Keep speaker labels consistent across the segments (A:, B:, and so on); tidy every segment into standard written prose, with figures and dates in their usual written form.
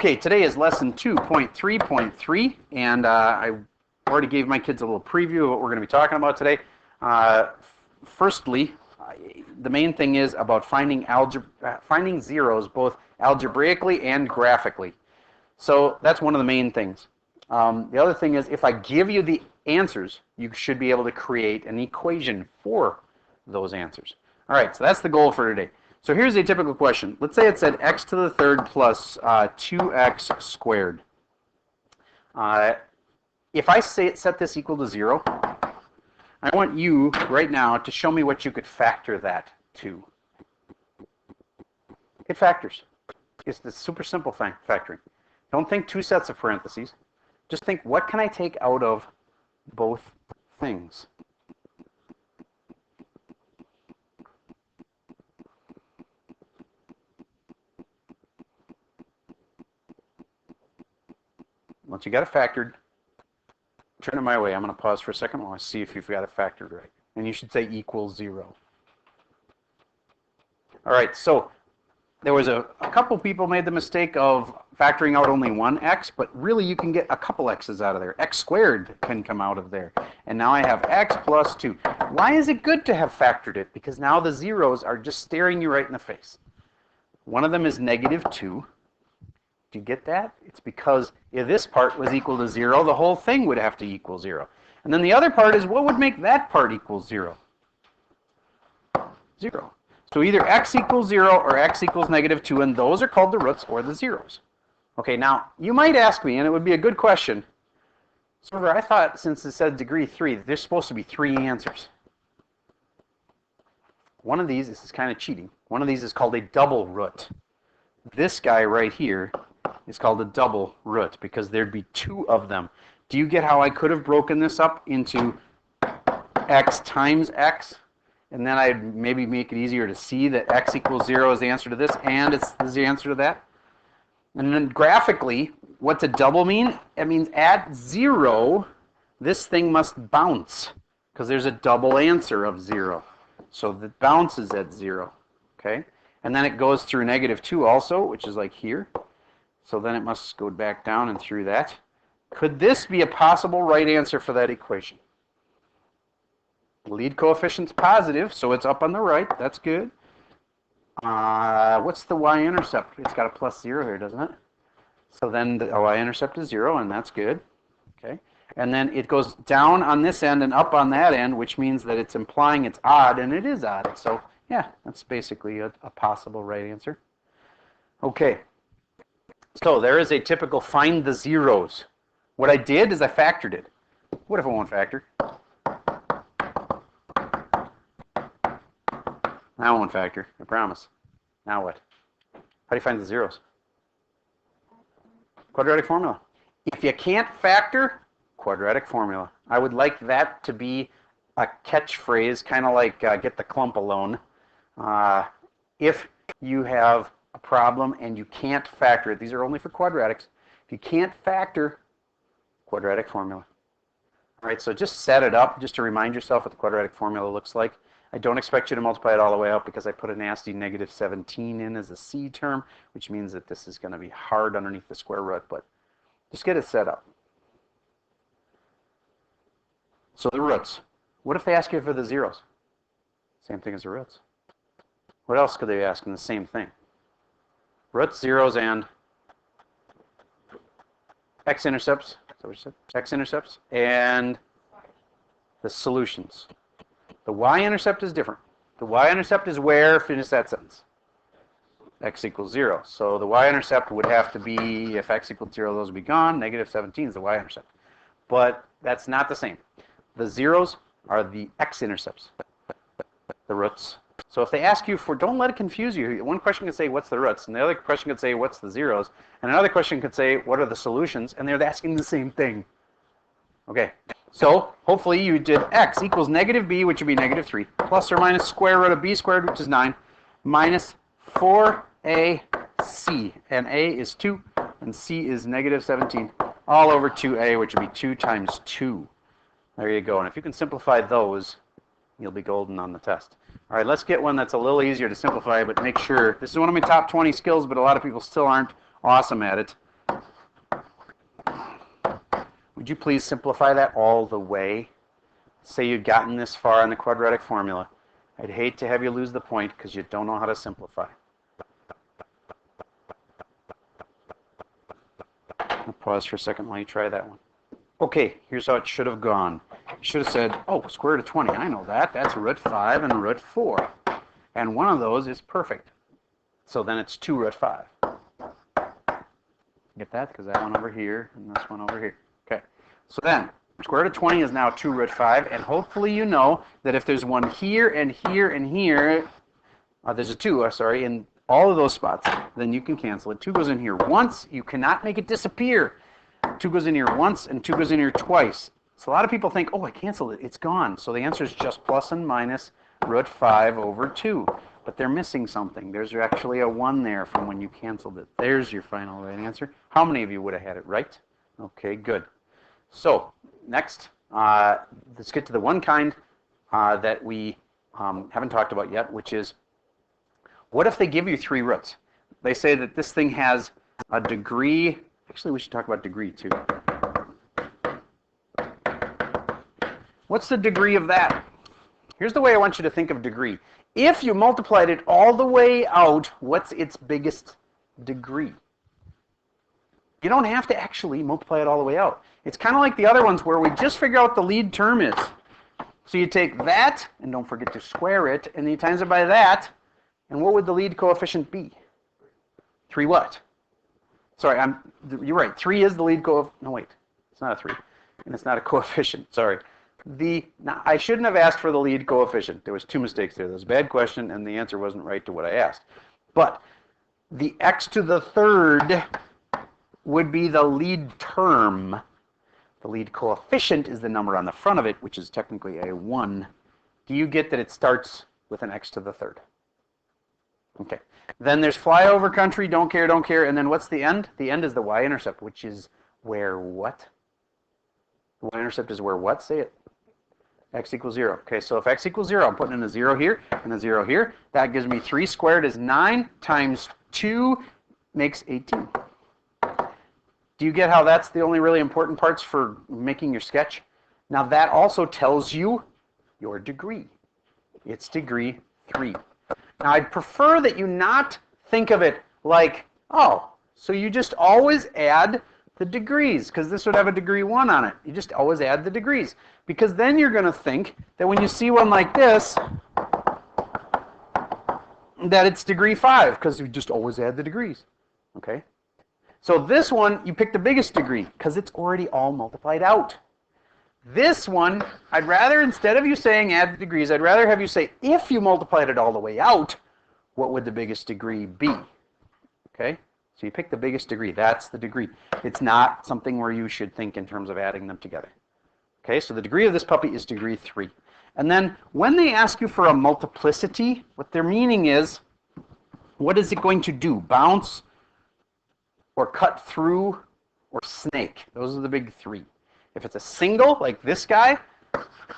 A: Okay, today is lesson 2.3.3, and I already gave my kids a little preview of what we're going to be talking about today. Firstly, the main thing is about finding zeros both algebraically and graphically. So that's one of the main things. The other thing is, if I give you the answers, you should be able to create an equation for those answers. All right, so that's the goal for today. So here's a typical question. Let's say it said x to the third plus 2x squared. If I set this equal to 0, I want you right now to show me what you could factor that to. It factors. It's the super simple factoring. Don't think two sets of parentheses. Just think, what can I take out of both things? Once you got it factored, turn it my way. I'm going to pause for a second. I want to see if you've got it factored right. And you should say equals 0. All right, so there was a couple people made the mistake of factoring out only one x, but really you can get a couple x's out of there. X squared can come out of there. And now I have x plus 2. Why is it good to have factored it? Because now the zeros are just staring you right in the face. One of them is negative 2. Do you get that? It's because if this part was equal to 0, the whole thing would have to equal 0. And then the other part is, what would make that part equal 0? 0. So either x equals 0 or x equals negative 2, and those are called the roots or the zeros. Okay, now you might ask me, and it would be a good question, so I thought since it said degree 3, there's supposed to be 3 answers. One of these, this is kind of cheating, one of these is called a double root. This guy right here is called a double root because there'd be 2 of them. Do you get how I could have broken this up into x times x? And then I'd maybe make it easier to see that x equals 0 is the answer to this, and it's the answer to that. And then graphically, what's a double mean? It means at 0, this thing must bounce, because there's a double answer of 0. So it bounces at 0, okay? And then it goes through negative 2 also, which is like here. So then it must go back down and through that. Could this be a possible right answer for that equation? The lead coefficient's positive, so it's up on the right. That's good. What's the y-intercept? It's got a plus 0 here, doesn't it? So then the y-intercept is 0, and that's good. Okay. And then it goes down on this end and up on that end, which means that it's implying it's odd, and it is odd. So yeah, that's basically a possible right answer. Okay. So there is a typical find the zeros. What I did is I factored it. What if I won't factor? I won't factor, I promise. Now what? How do you find the zeros? Quadratic formula. If you can't factor, quadratic formula. I would like that to be a catchphrase, kind of like get the clump alone. If you have a problem and you can't factor it, these are only for quadratics. If you can't factor, quadratic formula. All right, so just set it up just to remind yourself what the quadratic formula looks like. I don't expect you to multiply it all the way up because I put a nasty negative 17 in as a C term, which means that this is going to be hard underneath the square root, but just get it set up. So the roots. What if they ask you for the zeros? Same thing as the roots. What else could they be asking? The same thing. Roots, zeros, and x-intercepts. Is that what you said? X-intercepts and the solutions. The y-intercept is different. The y-intercept is where, finish that sentence, x equals 0. So the y-intercept would have to be, if x equals 0, those would be gone. Negative 17 is the y-intercept. But that's not the same. The zeros are the x-intercepts, the roots. So if they ask you for, don't let it confuse you. One question could say, what's the roots? And the other question could say, what's the zeros? And another question could say, what are the solutions? And they're asking the same thing. Okay. So hopefully you did x equals negative b, which would be negative 3, plus or minus square root of b squared, which is 9, minus 4ac. And a is 2, and c is negative 17, all over 2a, which would be 2 times 2. There you go. And if you can simplify those, you'll be golden on the test. All right, let's get one that's a little easier to simplify, but make sure. This is one of my top 20 skills, but a lot of people still aren't awesome at it. Would you please simplify that all the way? Say you'd gotten this far in the quadratic formula. I'd hate to have you lose the point because you don't know how to simplify. I'll pause for a second while you try that one. Okay, here's how it should have gone. You should have said, oh, square root of 20. I know that. That's root 5 and root 4. And one of those is perfect. So then it's 2 root 5. Get that? Because that one over here and this one over here. Okay. So then, square root of 20 is now 2 root 5. And hopefully you know that if there's one here and here and here, there's a 2, sorry, in all of those spots, then you can cancel it. 2 goes in here once. You cannot make it disappear. 2 goes in here once and 2 goes in here twice. So a lot of people think, oh, I canceled it. It's gone. So the answer is just plus and minus root 5 over 2. But they're missing something. There's actually a 1 there from when you canceled it. There's your final right answer. How many of you would have had it right? Okay, good. So next, let's get to the one kind that we haven't talked about yet, which is, what if they give you 3 roots? They say that this thing has a degree. Actually, we should talk about degree too. What's the degree of that? Here's the way I want you to think of degree. If you multiplied it all the way out, what's its biggest degree? You don't have to actually multiply it all the way out. It's kind of like the other ones where we just figure out what the lead term is. So you take that, and don't forget to square it, and then you times it by that, and what would the lead coefficient be? 3 what? Sorry, you're right. 3 is the lead coefficient. No, wait. It's not a 3. And it's not a coefficient. Sorry. Now, I shouldn't have asked for the lead coefficient. There was 2 mistakes there. There was a bad question, and the answer wasn't right to what I asked. But the x to the third would be the lead term. The lead coefficient is the number on the front of it, which is technically a 1. Do you get that it starts with an x to the third? Okay. Then there's flyover country, don't care, and then what's the end? The end is the y-intercept, which is where what? The y-intercept is where what? Say it. X equals 0. Okay, so if x equals 0, I'm putting in a 0 here and a 0 here. That gives me 3 squared is 9 times 2 makes 18. Do you get how that's the only really important parts for making your sketch? Now that also tells you your degree. It's degree 3. Now I'd prefer that you not think of it like, oh, so you just always add the degrees, because this would have a degree 1 on it. You just always add the degrees. Because then you're going to think that when you see one like this, that it's degree 5, because you just always add the degrees. Okay? So this one, you pick the biggest degree, because it's already all multiplied out. This one, I'd rather, instead of you saying add the degrees, I'd rather have you say, if you multiplied it all the way out, what would the biggest degree be? Okay? So you pick the biggest degree. That's the degree. It's not something where you should think in terms of adding them together. Okay, so the degree of this puppy is degree 3. And then when they ask you for a multiplicity, what they're meaning is, what is it going to do? Bounce, or cut through, or snake. Those are the big 3. If it's a single, like this guy,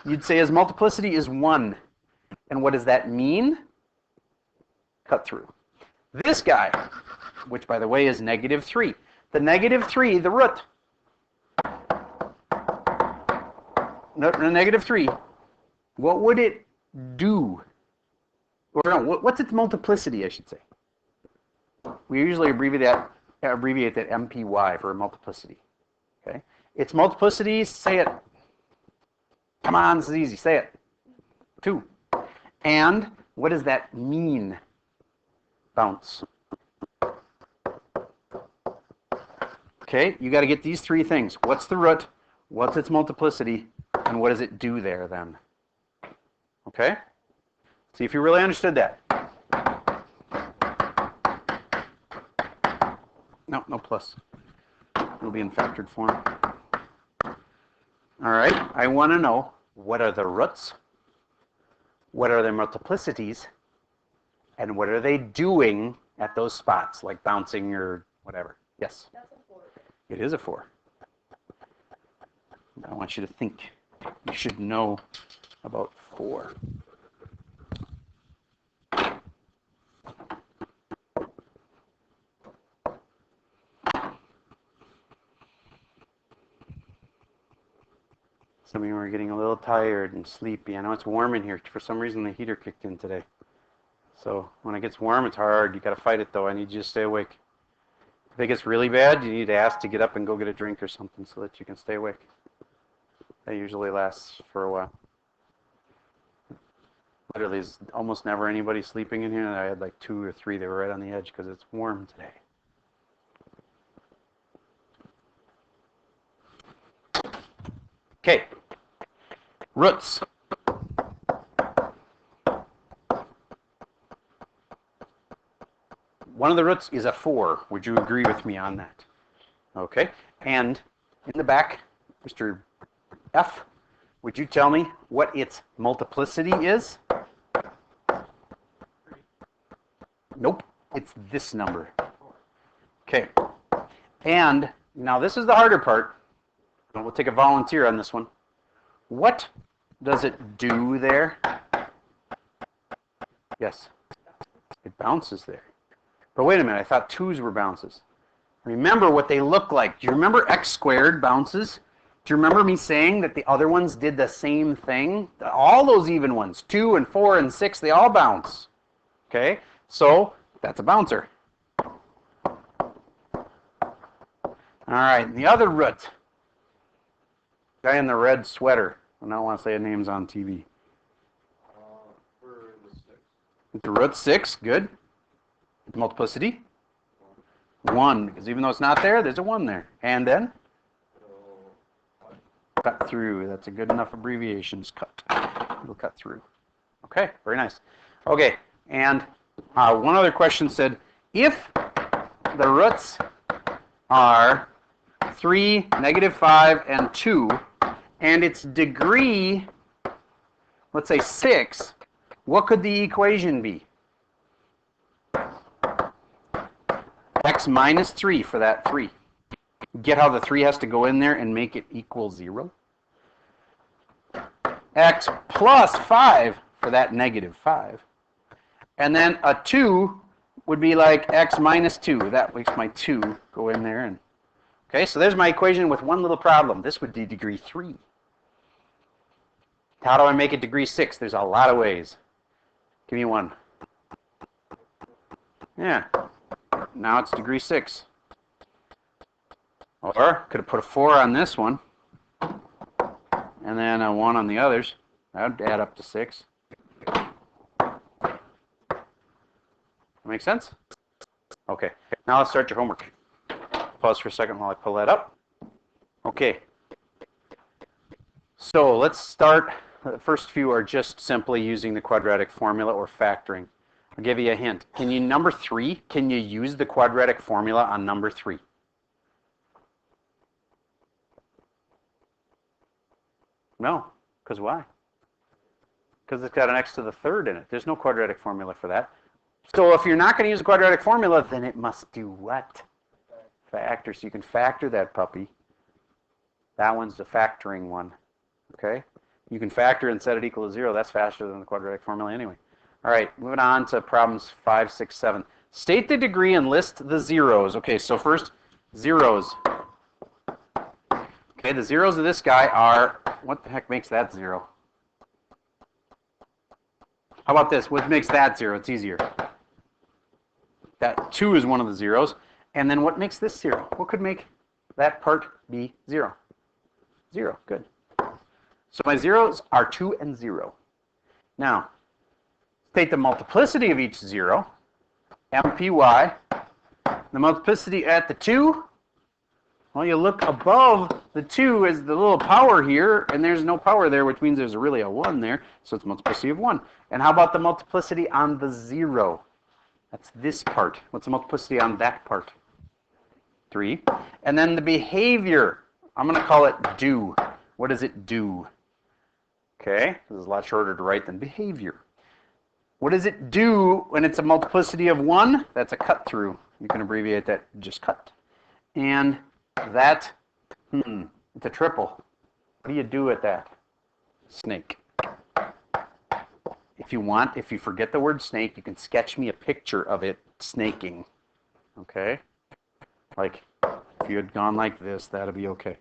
A: you'd say his multiplicity is 1. And what does that mean? Cut through. This guy, which by the way is negative 3. The negative 3, the root, no, negative 3, what would it do? Or no, what's its multiplicity, I should say? We usually abbreviate that MPY for multiplicity. Okay? Its multiplicity, say it. Come on, this is easy. Say it. 2. And what does that mean? Bounce. Okay, you got to get these 3 things. What's the root? What's its multiplicity? And what does it do there then? Okay? See if you really understood that. No plus. It'll be in factored form. All right, I want to know, what are the roots? What are their multiplicities? And what are they doing at those spots, like bouncing or whatever? Yes?
B: That's a 4.
A: It is a 4. I want you to think. You should know about 4. Some of you are getting a little tired and sleepy. I know it's warm in here. For some reason, the heater kicked in today. So when it gets warm, it's hard. You got to fight it, though. I need you to stay awake. If it gets really bad, you need to ask to get up and go get a drink or something so that you can stay awake. That usually lasts for a while. Literally, there's almost never anybody sleeping in here. I had like 2 or 3 that were right on the edge because it's warm today. Okay, roots. One of the roots is a 4. Would you agree with me on that? Okay, and in the back, Mr. F, would you tell me what its multiplicity is? Nope, it's this number. Okay, and now this is the harder part. We'll take a volunteer on this one. What does it do there? Yes, it bounces there. But wait a minute, I thought 2's were bounces. Remember what they look like. Do you remember x squared bounces? Do you remember me saying that the other ones did the same thing? All those even ones, 2 and 4 and 6, they all bounce. Okay, so that's a bouncer. All right, the other root. Guy in the red sweater. I don't want to say names on TV.
B: We're in the 6.
A: The root 6, good. The multiplicity? 1, because even though it's not there, there's a 1 there. And then? Cut through. That's a good enough abbreviation. It's cut. It'll cut through. Okay, very nice. Okay, and one other question said, if the roots are 3, -5, and 2, and its degree, let's say 6, what could the equation be? X minus 3 for that 3. Get how the 3 has to go in there and make it equal 0? X plus 5 for that -5. And then a 2 would be like x minus 2. That makes my 2 go in there. And okay, so there's my equation with one little problem. This would be degree 3. How do I make it degree 6? There's a lot of ways. Give me one. Yeah. Now it's degree 6. Or could have put a 4 on this one, and then a 1 on the others. That would add up to 6. Make sense? Okay. Now let's start your homework. Pause for a second while I pull that up. Okay. So let's start. The first few are just simply using the quadratic formula or factoring. I'll give you a hint. Can you, number 3, can you use the quadratic formula on number 3? No. Because why? Because it's got an x to the 3rd in it. There's no quadratic formula for that. So if you're not going to use the quadratic formula, then it must do what? Factor. So you can factor that puppy. That one's the factoring one. Okay? You can factor and set it equal to 0. That's faster than the quadratic formula anyway. All right, moving on to problems 5, 6, 7. State the degree and list the zeros. Okay, so first, zeros. Okay, the zeros of this guy are, what the heck makes that 0? How about this? What makes that 0? It's easier. That 2 is one of the zeros. And then what makes this 0? What could make that part be 0? 0, good. So my zeros are 2 and 0. Now, state the multiplicity of each 0, MPY. The multiplicity at the 2, well, you look above the 2 as the little power here, and there's no power there, which means there's really a 1 there, so it's multiplicity of 1. And how about the multiplicity on the 0? That's this part. What's the multiplicity on that part? 3. And then the behavior, I'm going to call it do. What does it do? Okay, this is a lot shorter to write than behavior. What does it do when it's a multiplicity of 1? That's a cut through. You can abbreviate that just cut. And that, it's a triple. What do you do with that? Snake. If you want, if you forget the word snake, you can sketch me a picture of it snaking. Okay? Like, if you had gone like this, that'd be okay.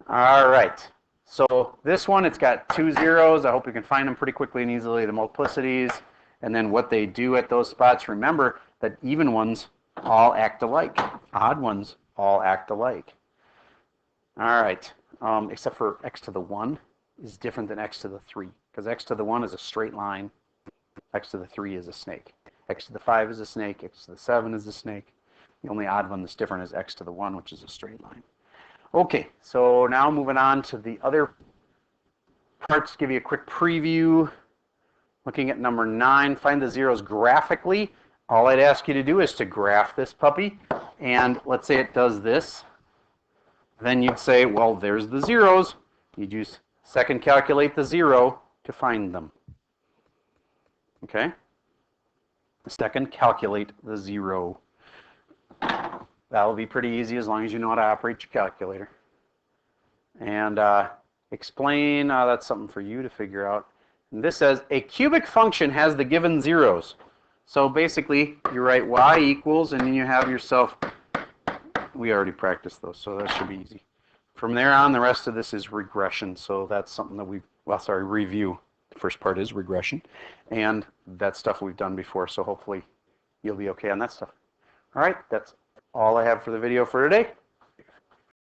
A: All right. So this one, it's got 2 zeros. I hope you can find them pretty quickly and easily, the multiplicities, and then what they do at those spots. Remember that even ones all act alike. Odd ones all act alike. All right, except for x to the 1 is different than x to the 3, because x to the 1 is a straight line, x to the 3 is a snake. X to the 5 is a snake, x to the 7 is a snake. The only odd one that's different is x to the 1, which is a straight line. Okay, so now moving on to the other parts, give you a quick preview. Looking at number 9, find the zeros graphically. All I'd ask you to do is to graph this puppy, and let's say it does this. Then you'd say, well, there's the zeros. You'd use second calculate the 0 to find them. Okay? Second calculate the 0. That'll be pretty easy as long as you know how to operate your calculator. And explain, that's something for you to figure out. And this says a cubic function has the given zeros. So basically, you write y equals, and then you have yourself, we already practiced those, so that should be easy. From there on, the rest of this is regression. So that's something that review. The first part is regression. And that's stuff we've done before, so hopefully you'll be okay on that stuff. All right, that's all I have for the video for today.